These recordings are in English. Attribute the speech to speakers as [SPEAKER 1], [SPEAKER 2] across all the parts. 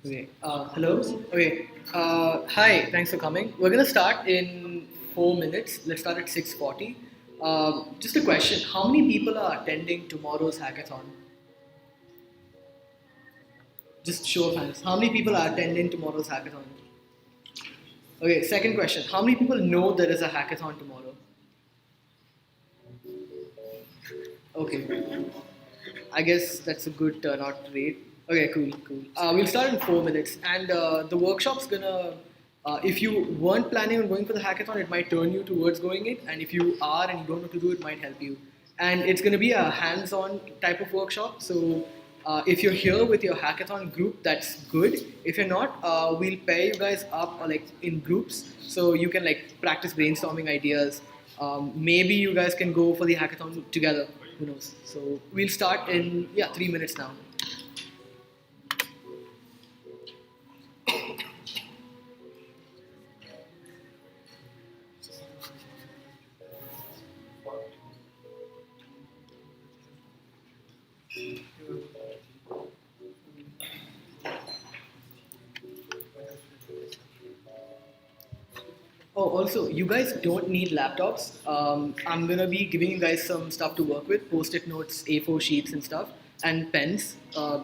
[SPEAKER 1] Okay. Hello. Okay. Hi. Thanks for coming. We're gonna start in 4 minutes. Let's start at 6:40. Just a question: how many people are attending tomorrow's hackathon? Just show of hands. How many people are attending tomorrow's hackathon? Okay. Second question: how many people know there is a hackathon tomorrow? Okay. I guess that's a good turnout rate. Okay, cool, cool. We'll start in 4 minutes, and the workshop's gonna. If you weren't planning on going for the hackathon, it might turn you towards going it, and if you are and you don't know what to do, it might help you. And it's gonna be a hands-on type of workshop. So if you're here with your hackathon group, that's good. If you're not, we'll pair you guys up like in groups, so you can like practice brainstorming ideas. Maybe you guys can go for the hackathon together. Who knows? So we'll start in 3 minutes now. Oh, also, you guys don't need laptops. I'm gonna be giving you guys some stuff to work with: post-it notes, A4 sheets, and stuff, and pens.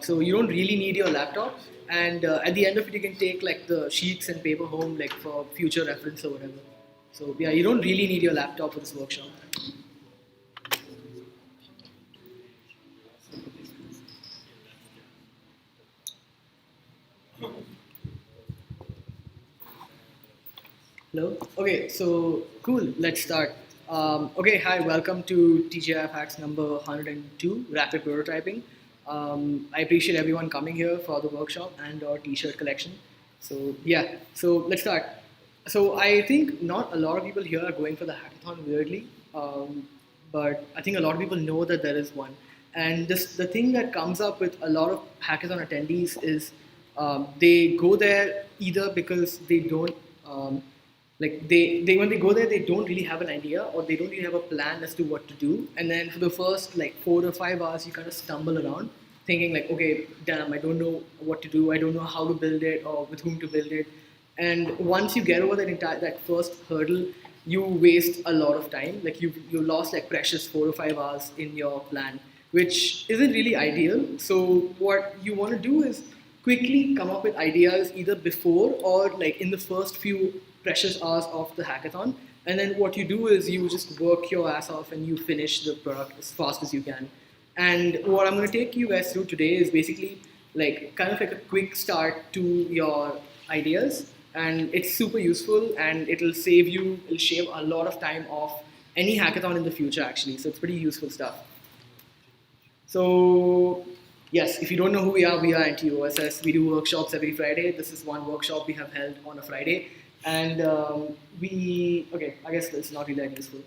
[SPEAKER 1] So you don't really need your laptop. And at the end of it, you can take like the sheets and paper home, like for future reference or whatever. So yeah, you don't really need your laptop for this workshop. Hello. Okay, so cool. Let's start. Okay, hi. Welcome to TGIFHacks number 102, Rapid Prototyping. I appreciate everyone coming here for the workshop and our T-shirt collection. So yeah, so let's start. So I think not a lot of people here are going for the hackathon weirdly, but I think a lot of people know that there is one. And the thing that comes up with a lot of hackathon attendees is they go there either because they don't like they when they go there they don't really have an idea or they don't really have a plan as to what to do, and then for the first like 4 or 5 hours you kind of stumble around thinking like, okay, damn, I don't know what to do, I don't know how to build it or with whom to build it. And once you get over that first hurdle, you waste a lot of time. Like you lost like precious 4 or 5 hours in your plan, which isn't really ideal. So what you want to do is quickly come up with ideas either before or like in the first few precious hours of the hackathon. And then what you do is you just work your ass off and you finish the product as fast as you can. And what I'm going to take you guys through today is basically like kind of like a quick start to your ideas. And it's super useful and it'll shave a lot of time off any hackathon in the future actually. So it's pretty useful stuff. So yes, if you don't know who we are NTUOSS. We do workshops every Friday. This is one workshop we have held on a Friday. And I guess that's not really that useful.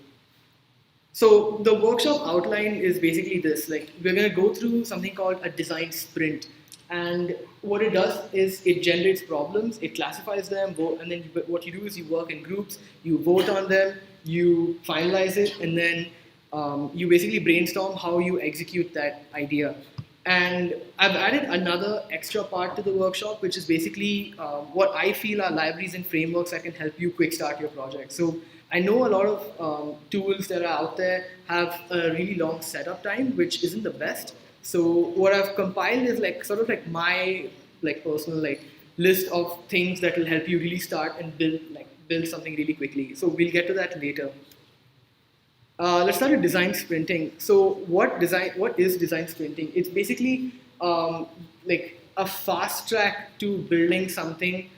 [SPEAKER 1] So the workshop outline is basically this: like we're going to go through something called a design sprint, and what it does is it generates problems, it classifies them, and then what you do is you work in groups, you vote on them, you finalize it, and then you basically brainstorm how you execute that idea. And I've added another extra part to the workshop, which is basically what I feel are libraries and frameworks that can help you quick start your project. So I know a lot of tools that are out there have a really long setup time, which isn't the best. So what I've compiled is like sort of like my like personal like list of things that will help you really start and build something really quickly. So we'll get to that later. Let's start with design sprinting. So what is design sprinting? It's basically like a fast track to building something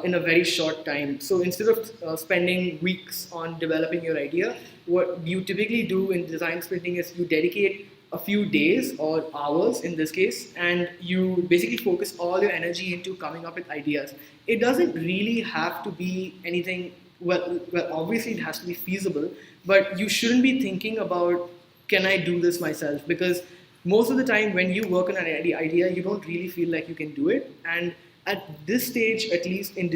[SPEAKER 1] in a very short time. So instead of spending weeks on developing your idea, what you typically do in design sprinting is you dedicate a few days or hours in this case, and you basically focus all your energy into coming up with ideas. It doesn't really have to be anything, well, obviously it has to be feasible, but you shouldn't be thinking about, can I do this myself? Because most of the time when you work on an idea, you don't really feel like you can do it. And at this stage, at least in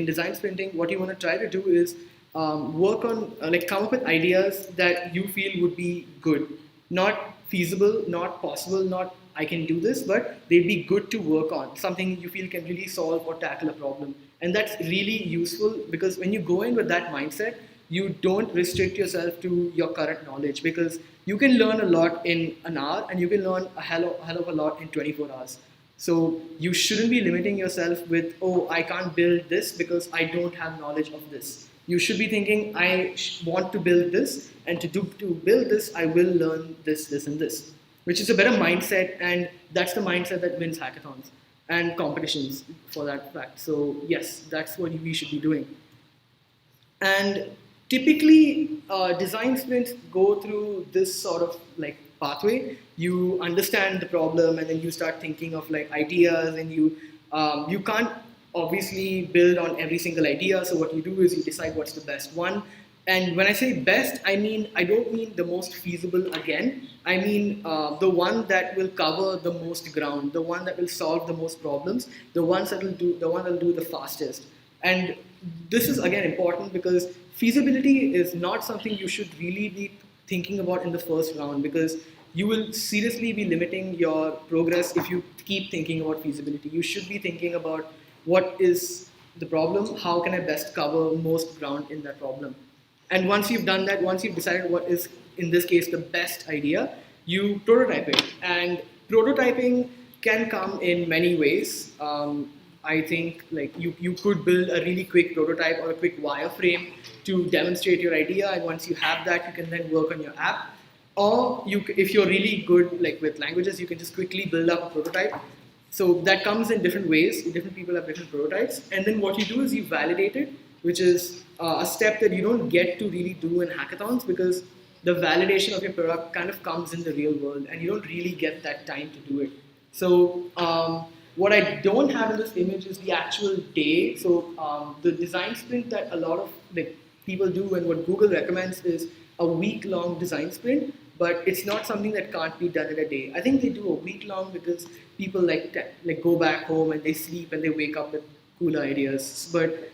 [SPEAKER 1] design sprinting, what you want to try to do is work on, come up with ideas that you feel would be good. Not feasible, not possible, not I can do this, but they'd be good to work on, something you feel can really solve or tackle a problem. And that's really useful because when you go in with that mindset, you don't restrict yourself to your current knowledge, because you can learn a lot in an hour and you can learn a hell of a lot in 24 hours. So you shouldn't be limiting yourself with, oh, I can't build this because I don't have knowledge of this. You should be thinking, I want to build this, and to build this, I will learn this, this, and this, which is a better mindset, and that's the mindset that wins hackathons and competitions for that fact. So yes, that's what we should be doing. And typically, design sprints go through this sort of like pathway. You understand the problem, and then you start thinking of like ideas, and you can't obviously build on every single idea. So what you do is you decide what's the best one. And when I say best, I don't mean the most feasible again. I mean the one that will cover the most ground, the one that will solve the most problems, the one that will do the fastest. And this is again important because feasibility is not something you should really be thinking about in the first round, because you will seriously be limiting your progress if you keep thinking about feasibility. You should be thinking about what is the problem, how can I best cover most ground in that problem. And once you've done that, once you've decided what is, in this case, the best idea, you prototype it. And prototyping can come in many ways. I think like you could build a really quick prototype or a quick wireframe to demonstrate your idea, and once you have that, you can then work on your app. Or if you're really good like with languages, you can just quickly build up a prototype. So that comes in different ways. Different people have different prototypes, and then what you do is you validate it, which is a step that you don't get to really do in hackathons, because the validation of your product kind of comes in the real world, and you don't really get that time to do it. So what I don't have in this image is the actual day. So the design sprint that a lot of like people do, and what Google recommends, is a week-long design sprint, but it's not something that can't be done in a day. I think they do a week-long because people like go back home and they sleep and they wake up with cooler ideas. But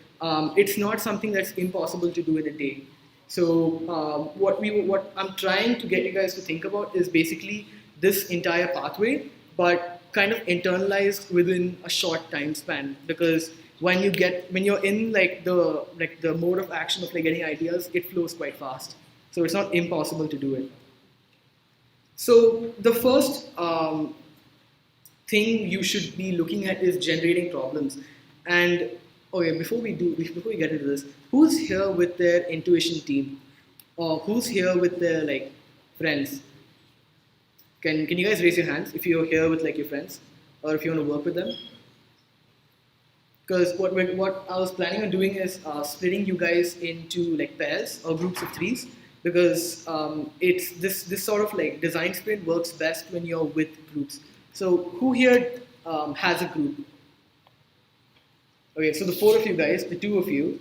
[SPEAKER 1] it's not something that's impossible to do in a day. So what I'm trying to get you guys to think about is basically this entire pathway, but kind of internalized within a short time span. Because when you're in like the mode of action of like getting ideas, it flows quite fast. So it's not impossible to do it. So the first thing you should be looking at is generating problems. And okay, before we get into this, who's here with their intuition team, or who's here with their like friends? Can you guys raise your hands if you're here with like your friends, or if you want to work with them? Because what I was planning on doing is splitting you guys into like pairs or groups of threes, because it's this sort of like design sprint works best when you're with groups. So who here has a group? Okay, so the four of you guys, the two of you,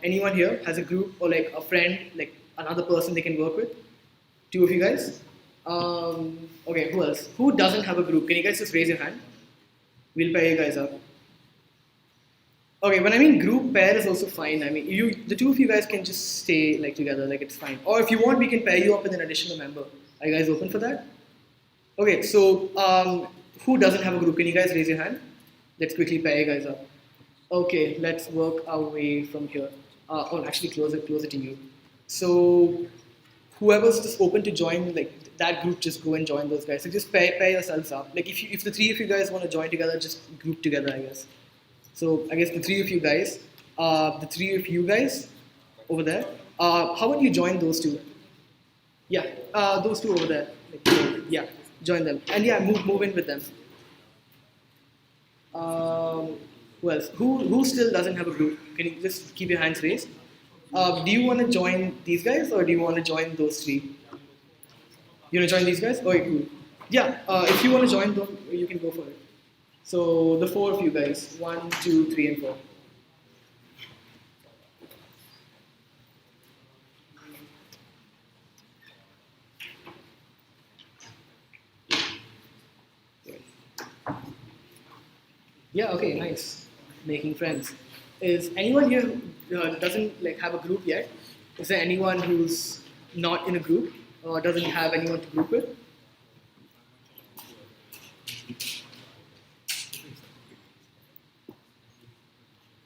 [SPEAKER 1] anyone here has a group or like a friend, like another person they can work with? Two of you guys? Okay, who else? Who doesn't have a group? Can you guys just raise your hand? We'll pair you guys up. Okay, when I mean group, pair is also fine. I mean, the two of you guys can just stay like together, like it's fine. Or if you want, we can pair you up with an additional member. Are you guys open for that? Okay, so who doesn't have a group? Can you guys raise your hand? Let's quickly pair you guys up. Okay, let's work our way from here. Actually, closer to you. So whoever's just open to join like that group, just go and join those guys. So just pair yourselves up. Like if the three of you guys want to join together, just group together, I guess. So I guess the three of you guys over there. How about you join those two? Yeah, those two over there. Like, yeah, join them, and yeah, move in with them. Who else? Who still doesn't have a group? Can you just keep your hands raised? Do you want to join these guys, or do you want to join those three? You want to join these guys? Okay, cool. Yeah, if you want to join them, you can go for it. So the four of you guys, 1, 2, 3, and 4. Yeah, okay, nice. Making friends. Is anyone here doesn't like have a group yet? Is there anyone who's not in a group? doesn't have anyone to group with?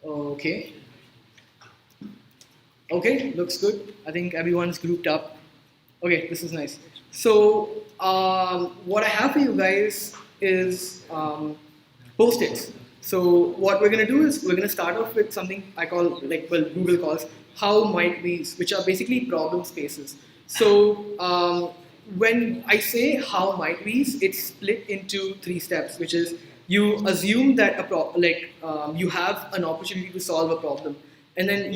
[SPEAKER 1] Okay. Okay, looks good. I think everyone's grouped up. Okay, this is nice. So what I have for you guys is Postits. So what we're gonna do is we're gonna start off with something I call Google calls how might we, which are basically problem spaces. So when I say how might we's, it's split into three steps, which is you assume that you have an opportunity to solve a problem, and then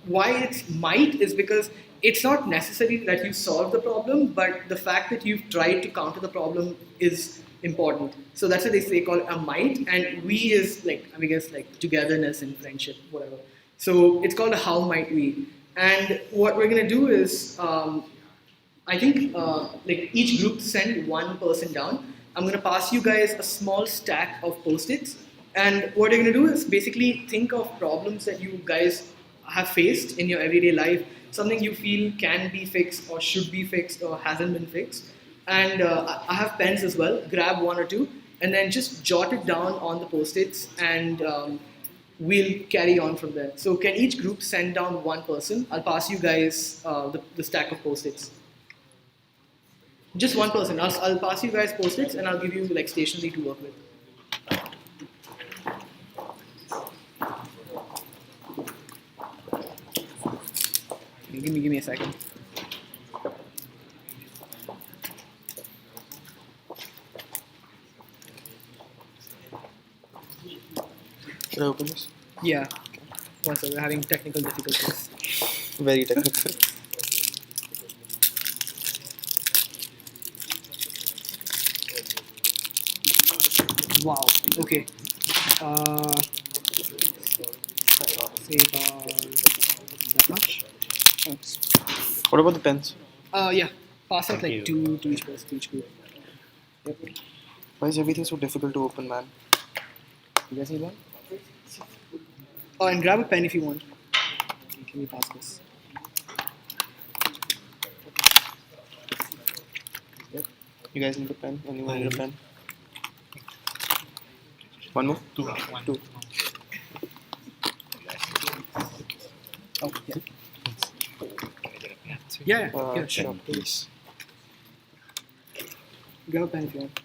[SPEAKER 1] why it's might is because it's not necessary that you solve the problem, but the fact that you've tried to counter the problem is important. So that's what they say called a might, and we is I guess togetherness and friendship, whatever. So it's called a how might we. And what we're gonna do is I think each group send one person down. I'm gonna pass you guys a small stack of Post-its, and what you're gonna do is basically think of problems that you guys have faced in your everyday life, something you feel can be fixed or should be fixed or hasn't been fixed. And I have pens as well. Grab one or two, and then just jot it down on the Post-its, and we'll carry on from there. So can each group send down one person? I'll pass you guys the stack of Post-its. Just one person. I'll pass you guys Post-its, and I'll give you stationery to work with. Give me a second.
[SPEAKER 2] Should I open this?
[SPEAKER 1] Yeah. One second, we're having technical difficulties.
[SPEAKER 2] Very technical.
[SPEAKER 1] Wow. Okay. Say about that much. Thanks.
[SPEAKER 2] What about the pens?
[SPEAKER 1] Yeah. Pass out two to each person, to each group. Yep.
[SPEAKER 2] Why is everything so difficult to open, man?
[SPEAKER 1] You guys need one? Oh, and grab a pen if you want. Can we pass this? Yep.
[SPEAKER 2] You guys need a pen? Anyone need a pen? One more? Two.
[SPEAKER 1] Oh, yeah. Yeah,
[SPEAKER 2] Sure,
[SPEAKER 1] sure.
[SPEAKER 2] please.
[SPEAKER 1] Grab a pen if you want.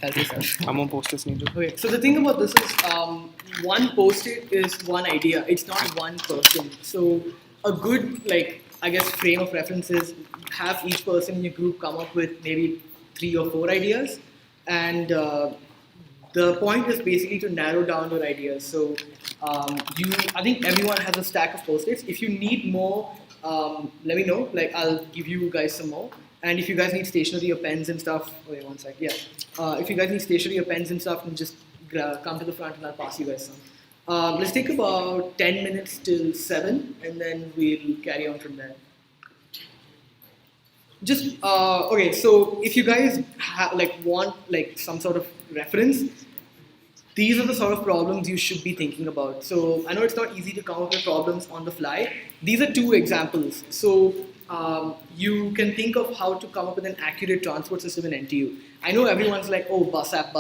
[SPEAKER 1] Help yourself.
[SPEAKER 2] How more Post-its needed?
[SPEAKER 1] Okay, so the thing about this is one Post-it is one idea. It's not one person. So a good, I guess, frame of reference is have each person in your group come up with maybe 3 or 4 ideas. And the point is basically to narrow down your ideas. So I think everyone has a stack of Post-its. If you need more, let me know. I'll give you guys some more. And if you guys need stationery or pens and stuff, wait one sec. Yeah. If you guys need stationery or pens and stuff, then just come to the front and I'll pass you guys some. Let's take about 10 minutes till 7, and then we'll carry on from there. Just okay. So if you guys want some sort of reference, these are the sort of problems you should be thinking about. So I know it's not easy to come up with problems on the fly. These are 2 examples. So you can think of how to come up with an accurate transport system in NTU. I know everyone's like, oh, bus app,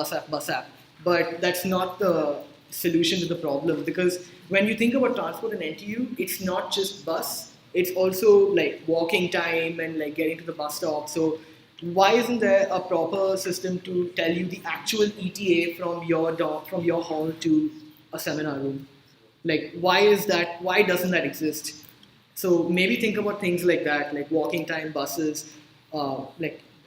[SPEAKER 1] but that's not the solution to the problem, because when you think about transport in NTU, it's not just bus, it's also walking time and getting to the bus stop. So why isn't there a proper system to tell you the actual ETA from your hall to a seminar room? Why doesn't that exist? So maybe think about things like that, walking time, buses,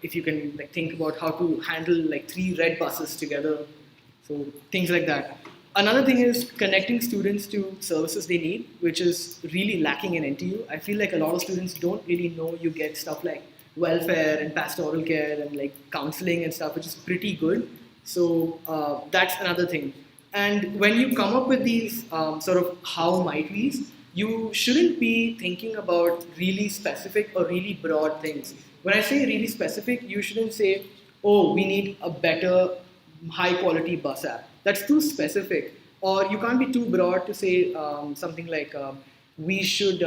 [SPEAKER 1] if you can think about how to handle 3 red buses together. So things like that. Another thing is connecting students to services they need, which is really lacking in NTU. I feel like a lot of students don't really know you get stuff like welfare and pastoral care and counseling and stuff, which is pretty good. So that's another thing. And when you come up with these sort of how might we's, you shouldn't be thinking about really specific or really broad things. When I say really specific, you shouldn't say, oh, we need a better high quality bus app. That's too specific. Or you can't be too broad to say something like, we should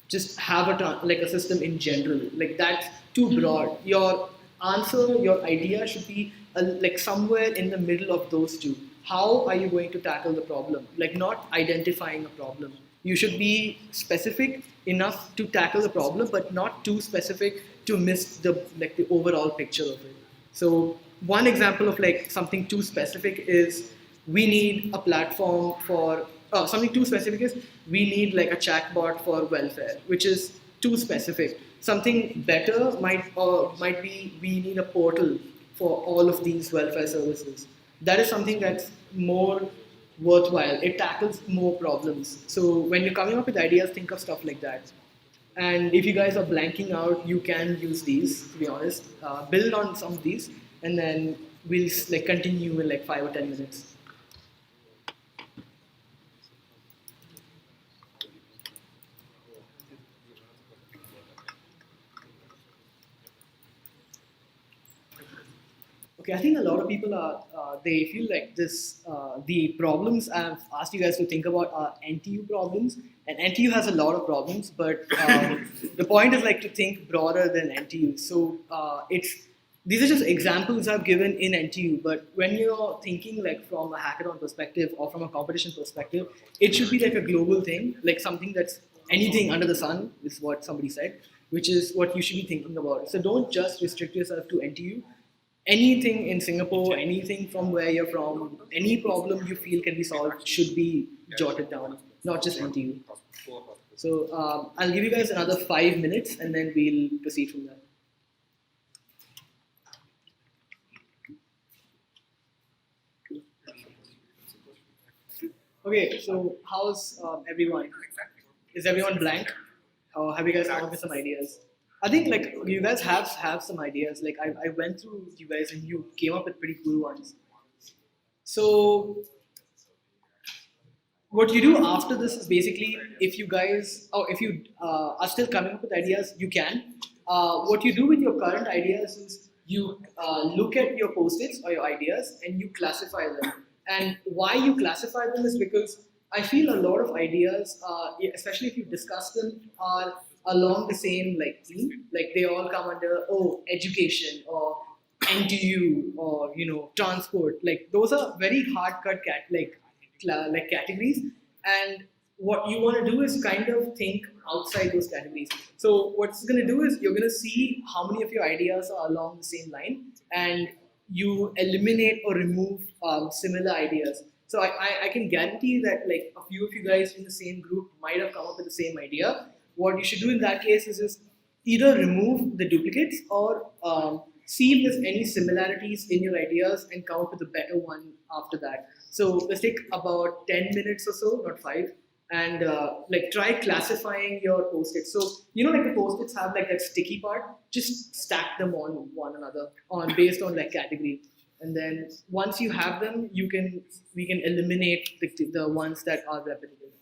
[SPEAKER 1] just have like a system in general. Like that's too broad. Your answer, your idea should be like somewhere in the middle of those two. How are you going to tackle the problem? Like not identifying a problem. You should be specific enough to tackle the problem, but not too specific to miss the overall picture of it. So one example of like something too specific is we need a platform for something too specific is we need like a chatbot for welfare, which is too specific. Something better might be we need a portal for all of these welfare services. That is something that's more worthwhile. It tackles more problems. So when you're coming up with ideas, think of stuff like that. And if you guys are blanking out, you can use these. To be honest, build on some of these, and then we'll like continue in like 5 or 10 minutes. Okay, I think a lot of people are they feel like this. The problems I've asked you guys to think about are NTU problems, and NTU has a lot of problems. But the point is like to think broader than NTU. So it's these are just examples I've given in NTU. But when you're thinking like from a hackathon perspective or from a competition perspective, it should be like a global thing, like something that's anything under the sun is what somebody said, which is what you should be thinking about. So don't just restrict yourself to NTU. Anything in Singapore, anything from where you're from, any problem you feel can be solved should be jotted down, not just NTU. So I'll give you guys another 5 minutes and then we'll proceed from there. Okay, so how's everyone? Is everyone blank? Or have you guys come up with some ideas? I think like you guys have some ideas. Like I went through you guys and you came up with pretty cool ones. So what you do after this is basically if you guys or if you are still coming up with ideas, you can. What you do with your current ideas is you look at your post-its or your ideas and you classify them. And why you classify them is because I feel a lot of ideas, especially if you discuss them, are along the same like theme. Like they all come under education or NTU or transport. Like those are very hard cut like categories. And what you want to do is kind of think outside those categories. So what it's going to do is you're going to see how many of your ideas are along the same line, and you eliminate or remove similar ideas. So I can guarantee that like a few of you guys in the same group might have come up with the same idea. What you should do in that case is just either remove the duplicates or see if there's any similarities in your ideas and come up with a better one after that. So let's take about 10 minutes or so, not 5, and like try classifying your post-its. So like the post-its have like that sticky part, just stack them on one another on based on like category. And then once you have them, we can eliminate the ones that are repetitive.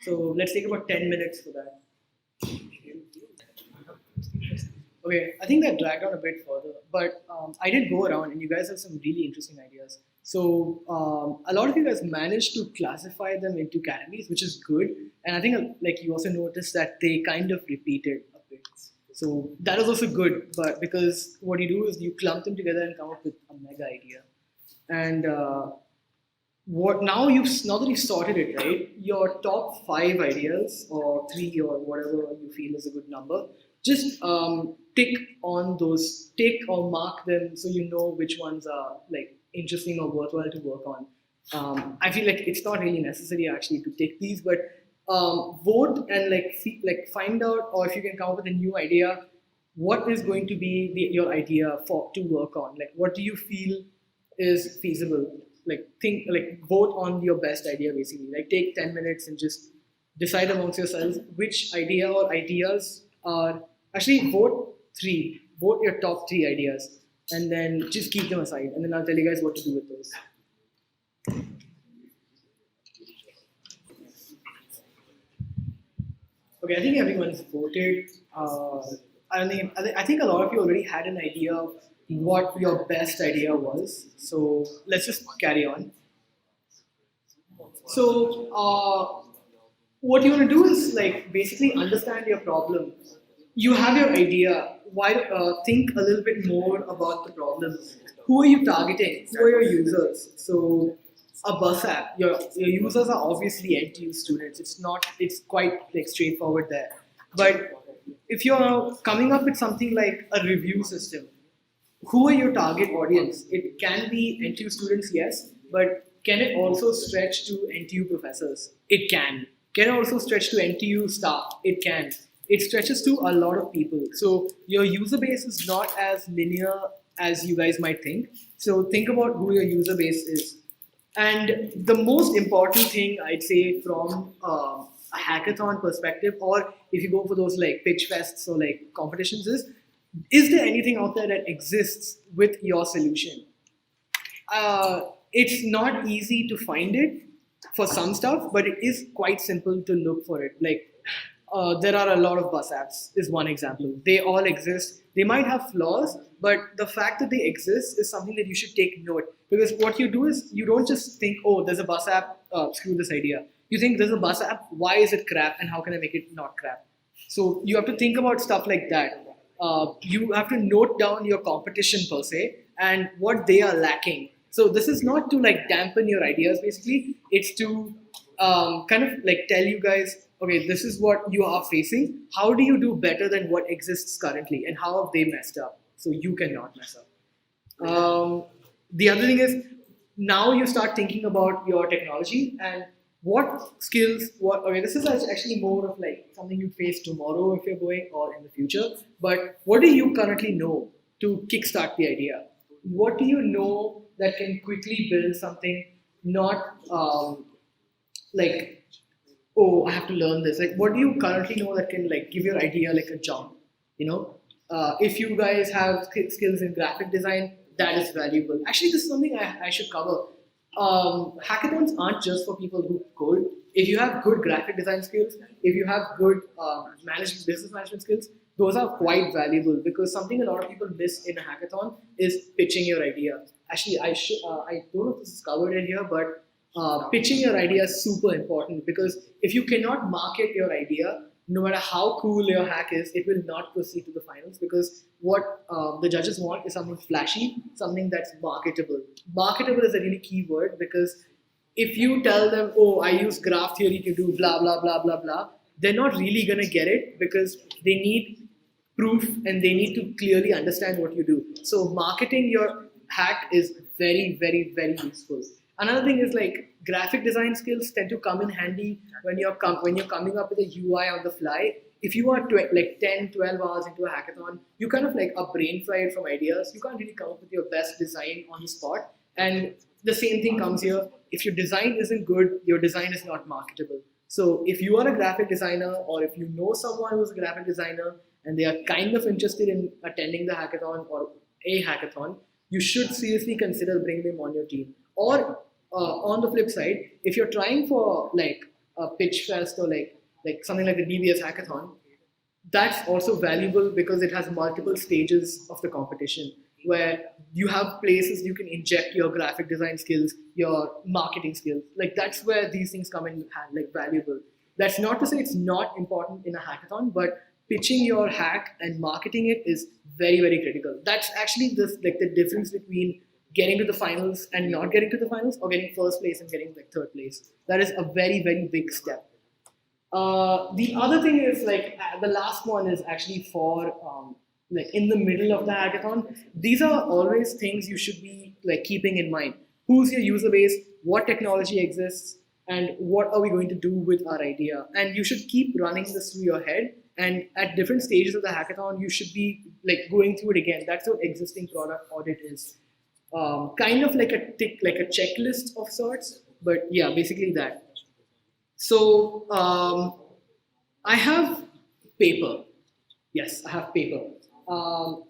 [SPEAKER 1] So let's take about 10 minutes for that. Okay, I think that dragged on a bit further, but I did go around and you guys have some really interesting ideas. So a lot of you guys managed to classify them into categories, which is good. And I think like you also noticed that they kind of repeated a bit. So that is also good, but because what you do is you clump them together and come up with a mega idea. And what now that you've sorted it right, your top 5 ideas or 3 or whatever you feel is a good number, just tick or mark them so you know which ones are like interesting or worthwhile to work on. I feel like it's not really necessary actually to tick these, but vote and find out, or if you can come up with a new idea, what is going to be your idea for to work on? Like, what do you feel is feasible? Vote on your best idea basically. Like, take 10 minutes and just decide amongst yourselves which idea or ideas are actually vote your top 3 ideas, and then just keep them aside, and then I'll tell you guys what to do with those. Okay, I think everyone's voted. I think a lot of you already had an idea of what your best idea was. So let's just carry on. So what you want to do is like basically understand your problem. You have your idea. Why think a little bit more about the problem? Who are you targeting? Who are your users? So a bus app, your users are obviously NTU students. It's quite like straightforward there. But if you're coming up with something like a review system, who are your target audience? It can be NTU students, yes, but can it also stretch to NTU professors? It can. Can it also stretch to NTU staff? It can. It stretches to a lot of people. So your user base is not as linear as you guys might think. So think about who your user base is. And the most important thing I'd say from a hackathon perspective, or if you go for those like pitch fests or like competitions, is there anything out there that exists with your solution? It's not easy to find it for some stuff, but it is quite simple to look for it. Like there are a lot of bus apps is one example. They all exist. They might have flaws, but the fact that they exist is something that you should take note. Because what you do is you don't just think, oh, there's a bus app, screw this idea. You think there's a bus app, why is it crap, and how can I make it not crap? So you have to think about stuff like that. You have to note down your competition per se and what they are lacking. So this is not to like dampen your ideas. Basically, it's to kind of like tell you guys, okay, this is what you are facing. How do you do better than what exists currently, and how have they messed up so you cannot mess up? The other thing is now you start thinking about your technology and what skills. Okay, this is actually more of like something you face tomorrow if you're going or in the future. But what do you currently know to kickstart the idea? What do you know that can quickly build something? Not like, oh, I have to learn this. Like, what do you currently know that can like give your idea like a jump? You know, if you guys have skills in graphic design, that is valuable. Actually, this is something I should cover. Hackathons aren't just for people who code. If you have good graphic design skills, if you have good business management skills, those are quite valuable because something a lot of people miss in a hackathon is pitching your idea. Actually, I don't know if this is covered in here, but pitching your idea is super important because if you cannot market your idea, no matter how cool your hack is, it will not proceed to the finals because what the judges want is something flashy, something that's marketable. Marketable is a really key word because if you tell them, oh, I use graph theory to do blah, blah, blah, blah, blah, they're not really going to get it because they need proof and they need to clearly understand what you do. So marketing your hack is very, very, very useful. Another thing is like graphic design skills tend to come in handy when you're coming up with a UI on the fly. If you are like 10, 12 hours into a hackathon, you kind of like are brain fried from ideas. You can't really come up with your best design on the spot. And the same thing comes here. If your design isn't good, your design is not marketable. So if you are a graphic designer or if you know someone who's a graphic designer and they are kind of interested in attending the hackathon or a hackathon, you should seriously consider bringing them on your team. Or on the flip side, if you're trying for like a pitch fest or like something like the DBS hackathon, that's also valuable because it has multiple stages of the competition where you have places you can inject your graphic design skills, your marketing skills. Like that's where these things come in like valuable. That's not to say it's not important in a hackathon, but pitching your hack and marketing it is very, very critical. That's actually the difference between getting to the finals and not getting to the finals, or getting first place and getting like third place. That is a very, very big step. The other thing is like the last one is actually for like in the middle of the hackathon. These are always things you should be like keeping in mind. Who's your user base? What technology exists? And what are we going to do with our idea? And you should keep running this through your head. And at different stages of the hackathon, you should be like going through it again. That's what existing product audit is. Kind of like a checklist of sorts, but yeah, basically that. So I have paper. Yes, I have paper. I'll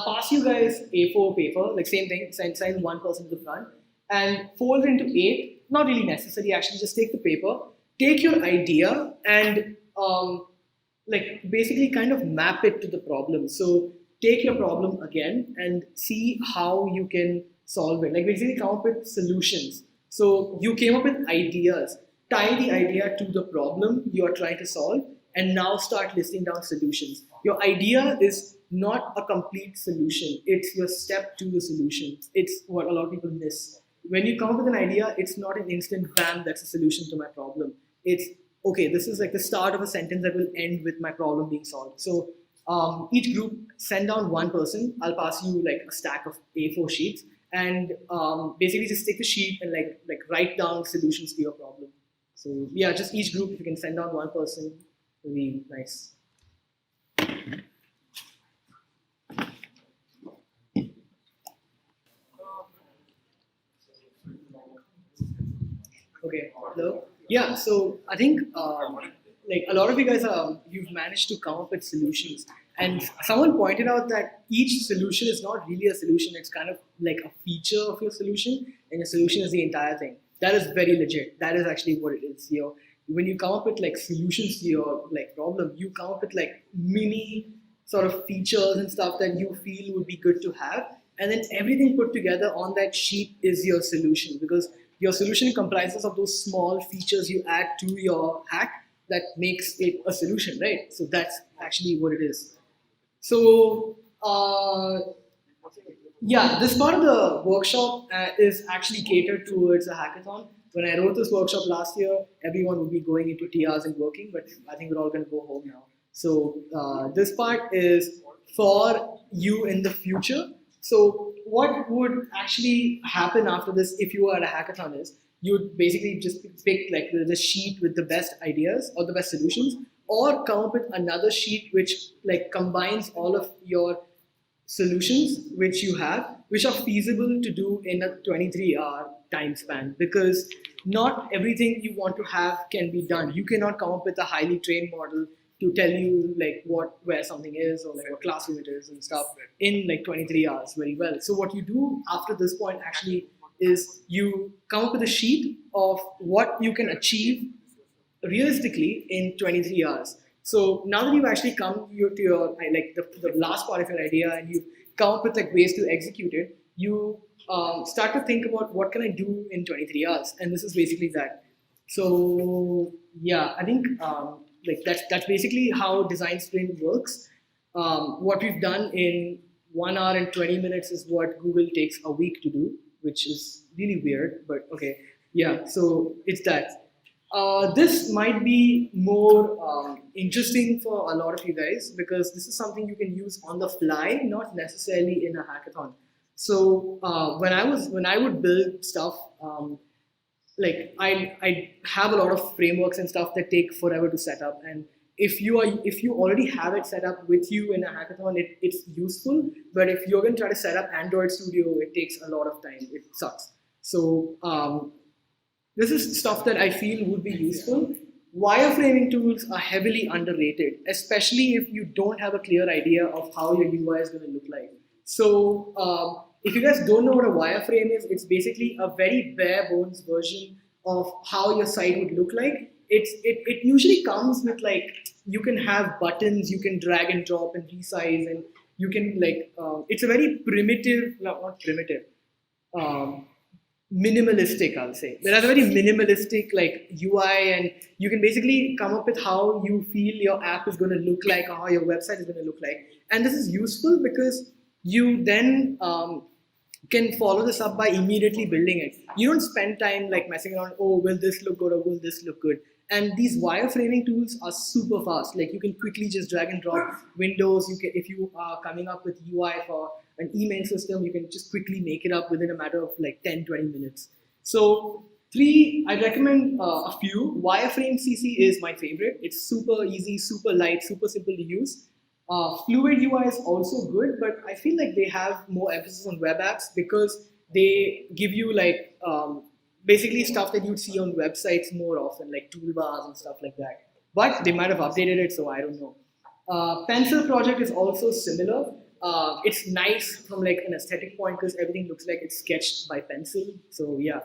[SPEAKER 1] pass you guys A4 paper, like same thing, sign one person to the front, and fold it into 8. Not really necessary, actually, just take the paper, take your idea, and like basically kind of map it to the problem. So take your problem again and see how you can solve it. Like basically come up with solutions. So you came up with ideas. tie the idea to the problem you are trying to solve, and now start listing down solutions. Your idea is not a complete solution, it's your step to the solution. It's what a lot of people miss. When you come up with an idea, it's not an instant bam, that's a solution to my problem. It's okay, this is like the start of a sentence that will end with my problem being solved. So each group send down one person. I'll pass you like a stack of A4 sheets, and basically just take the sheet and like write down solutions to your problem. So yeah, just each group, if you can send down one person, it'll be nice. Okay, hello. Yeah, so I think like a lot of you guys you've managed to come up with solutions, and someone pointed out that each solution is not really a solution. It's kind of like a feature of your solution, and your solution is the entire thing. That is very legit. That is actually what it is. When you come up with like solutions to your like problem, you come up with like mini sort of features and stuff that you feel would be good to have, and then everything put together on that sheet is your solution, because your solution comprises of those small features you add to your hack that makes it a solution, right? So that's actually what it is. So yeah, this part of the workshop is actually catered towards a hackathon. When I wrote this workshop last year, everyone would be going into TRs and working, but I think we're all going to go home now. So this part is for you in the future. So what would actually happen after this if you were at a hackathon is you'd basically just pick like the sheet with the best ideas or the best solutions, or come up with another sheet which like combines all of your solutions which you have, which are feasible to do in a 23-hour time span, because not everything you want to have can be done. You cannot come up with a highly trained model to tell you like where something is or like what classroom it is and stuff in like 23 hours very well. So what you do after this point actually is you come up with a sheet of what you can achieve realistically in 23 hours. So now that you've actually come to your like the last part of your idea, and you come up with like ways to execute it, you start to think about what can I do in 23 hours, and this is basically that. So yeah, I think like that's basically how design sprint works. What we've done in 1 hour and 20 minutes is what Google takes a week to do, which is really weird, but okay. Yeah, so it's that. This might be more interesting for a lot of you guys, because this is something you can use on the fly, not necessarily in a hackathon. So when I would build stuff, like I have a lot of frameworks and stuff that take forever to set up, and if you already have it set up with you in a hackathon, it's useful. But if you're going to try to set up Android Studio, it takes a lot of time. It sucks. So this is stuff that I feel would be useful. Wireframing tools are heavily underrated, especially if you don't have a clear idea of how your UI is going to look like. So if you guys don't know what a wireframe is, it's basically a very bare bones version of how your site would look like. It usually comes with like, you can have buttons, you can drag and drop and resize, and you can like, it's a very primitive, not primitive, minimalistic, I'll say. There are very minimalistic like UI, and you can basically come up with how you feel your app is going to look like, or how your website is going to look like. And this is useful because you then can follow this up by immediately building it. You don't spend time like messing around, oh, will this look good or will this look good? And these wireframing tools are super fast. Like you can quickly just drag and drop windows. You can, if you are coming up with UI for an email system, you can just quickly make it up within a matter of like 10, 20 minutes. So I recommend a few. Wireframe CC is my favorite. It's super easy, super light, super simple to use. Fluid UI is also good, but I feel like they have more emphasis on web apps because they give you like basically stuff that you'd see on websites more often, like toolbars and stuff like that. But they might have updated it, so I don't know. Pencil project is also similar. It's nice from like an aesthetic point because everything looks like it's sketched by pencil. So yeah.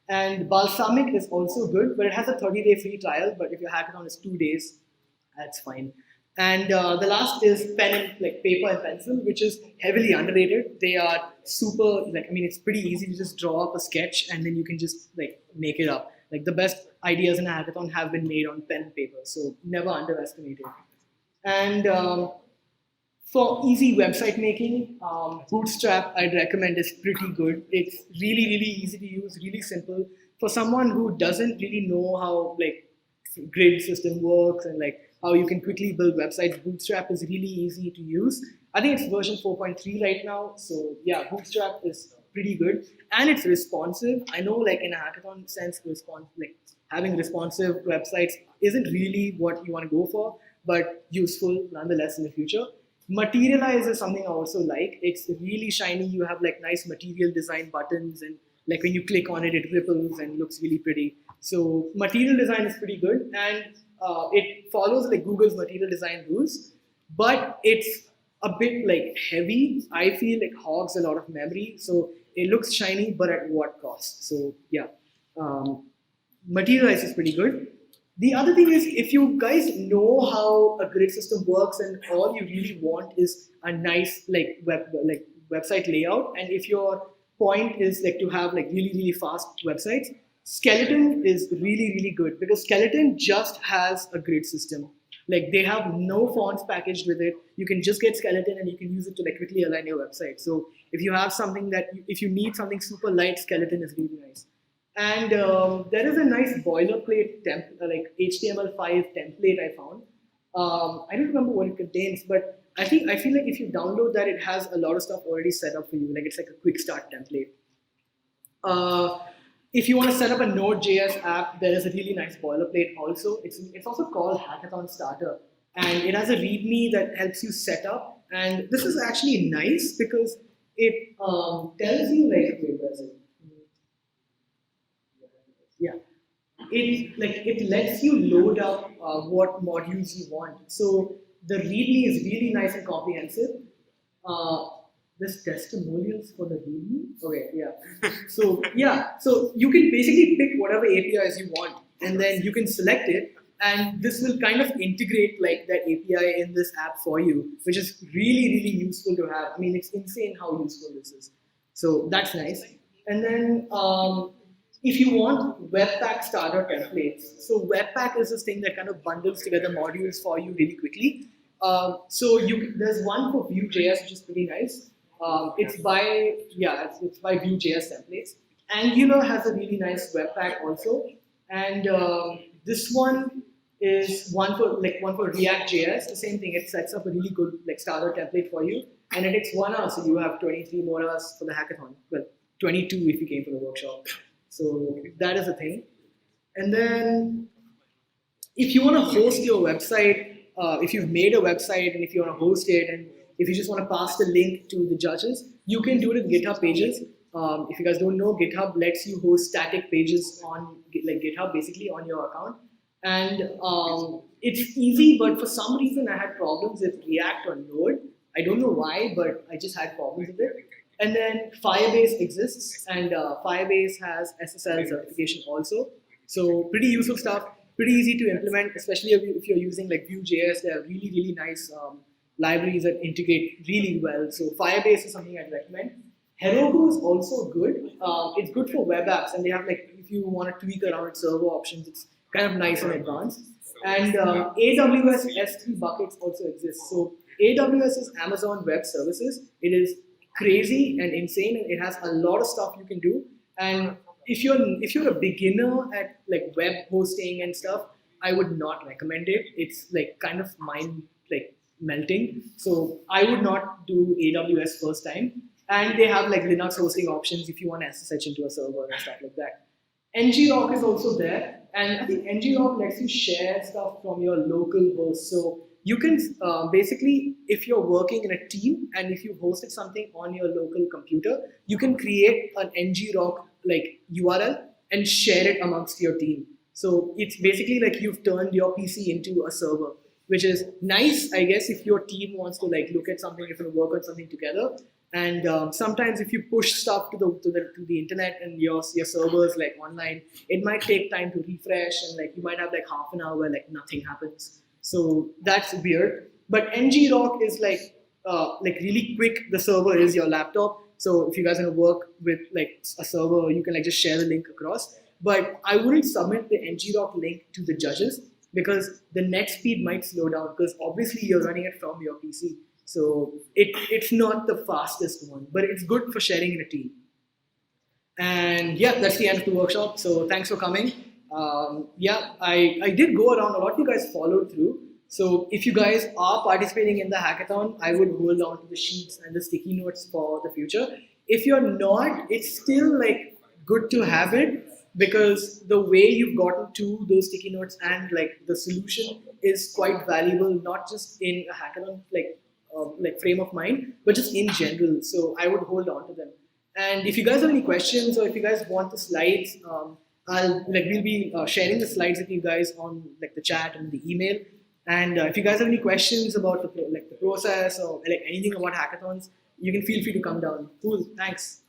[SPEAKER 1] And Balsamic is also good, but it has a 30-day free trial. But if your hackathon is 2 days, that's fine. And the last is pen and like paper and pencil, which is heavily underrated. They are super like, I mean, it's pretty easy to just draw up a sketch and then you can just like make it up. Like the best ideas in a hackathon have been made on pen and paper, so never underestimate it. And for easy website making, Bootstrap I'd recommend is pretty good. It's really, really easy to use, really simple. For someone who doesn't really know how like grid system works and like how you can quickly build websites, Bootstrap is really easy to use. I think it's version 4.3 right now. So yeah, Bootstrap is pretty good and it's responsive. I know like in a hackathon sense, like having responsive websites isn't really what you want to go for, but useful nonetheless in the future. Materialize is something I also like. It's really shiny. You have like nice material design buttons, and like when you click on it, it ripples and looks really pretty. So material design is pretty good, and it follows like Google's material design rules, but it's a bit like heavy. I feel it hogs a lot of memory, so it looks shiny, but at what cost? So yeah, Materialize is pretty good. The other thing is, if you guys know how a grid system works and all you really want is a nice like website layout, and if your point is like to have like really really fast websites, Skeleton is really really good because Skeleton just has a grid system. Like they have no fonts packaged with it. You can just get Skeleton and you can use it to like quickly align your website. So if you have something if you need something super light, Skeleton is really nice. And there is a nice boilerplate like HTML5 template I found. I don't remember what it contains, but I feel like if you download that, it has a lot of stuff already set up for you. Like it's like a quick start template. If you want to set up a Node.js app, there is a really nice boilerplate also. It's also called Hackathon Starter, and it has a README that helps you set up. And this is actually nice because it tells you like wait, where is it? Yeah, it lets you load up what modules you want. So the README is really nice and comprehensive. There's testimonials for the README. Okay, yeah. So you can basically pick whatever APIs you want, and then you can select it, and this will kind of integrate like that API in this app for you, which is really really useful to have. I mean, it's insane how useful this is. So that's nice. And then if you want Webpack starter templates, so Webpack is this thing that kind of bundles together modules for you really quickly. There's one for Vue.js which is pretty nice. It's by Vue.js templates. Angular has a really nice Webpack also, and this one is one for React.js. The same thing. It sets up a really good like starter template for you, and it takes 1 hour, so you have 23 more hours for the hackathon. Well, 22 if you came for the workshop. So that is a thing. And then if you want to host your website, if you've made a website and if you want to host it and if you just want to pass the link to the judges, you can do it with GitHub pages. If you guys don't know, GitHub lets you host static pages on like GitHub basically on your account. And it's easy, but for some reason I had problems with React or Node. I don't know why, but I just had problems with it. And then Firebase exists, and Firebase has SSL certification also. So pretty useful stuff, pretty easy to implement, especially if you're using like Vue.js. There are really, really nice libraries that integrate really well. So Firebase is something I'd recommend. Heroku is also good. It's good for web apps, and they have like, if you want to tweak around server options, it's kind of nice and advanced. And AWS S3 buckets also exist. So AWS is Amazon Web Services. It is crazy and insane, and it has a lot of stuff you can do. And if you're a beginner at like web hosting and stuff, I would not recommend it. It's like kind of mind like melting. So I would not do AWS first time. And they have like Linux hosting options if you want to SSH into a server and stuff like that. ngrok is also there, and I think ngrok lets you share stuff from your local host. So you can basically, if you're working in a team and if you hosted something on your local computer, you can create an ngrok like URL and share it amongst your team. So it's basically like you've turned your PC into a server, which is nice, I guess, if your team wants to like look at something, if you work on something together. And sometimes if you push stuff to the internet and your servers like online, it might take time to refresh, and like you might have like half an hour where like nothing happens. So that's weird. But ngrok is like really quick. The server is your laptop. So if you guys want to work with like a server, you can like just share the link across. but I wouldn't submit the ngRock link to the judges because the net speed might slow down because obviously you're running it from your PC. So it's not the fastest one, but it's good for sharing in a team. And yeah, that's the end of the workshop. So thanks for coming. I did go around. A lot of you guys followed through. So if you guys are participating in the hackathon, I would hold on to the sheets and the sticky notes for the future. If you're not, it's still like good to have it because the way you've gotten to those sticky notes and like the solution is quite valuable, not just in a hackathon like frame of mind, but just in general. So I would hold on to them. And if you guys have any questions or if you guys want the slides, we'll be sharing the slides with you guys on like the chat and the email. And if you guys have any questions about the process or like anything about hackathons, you can feel free to come down. Cool, thanks.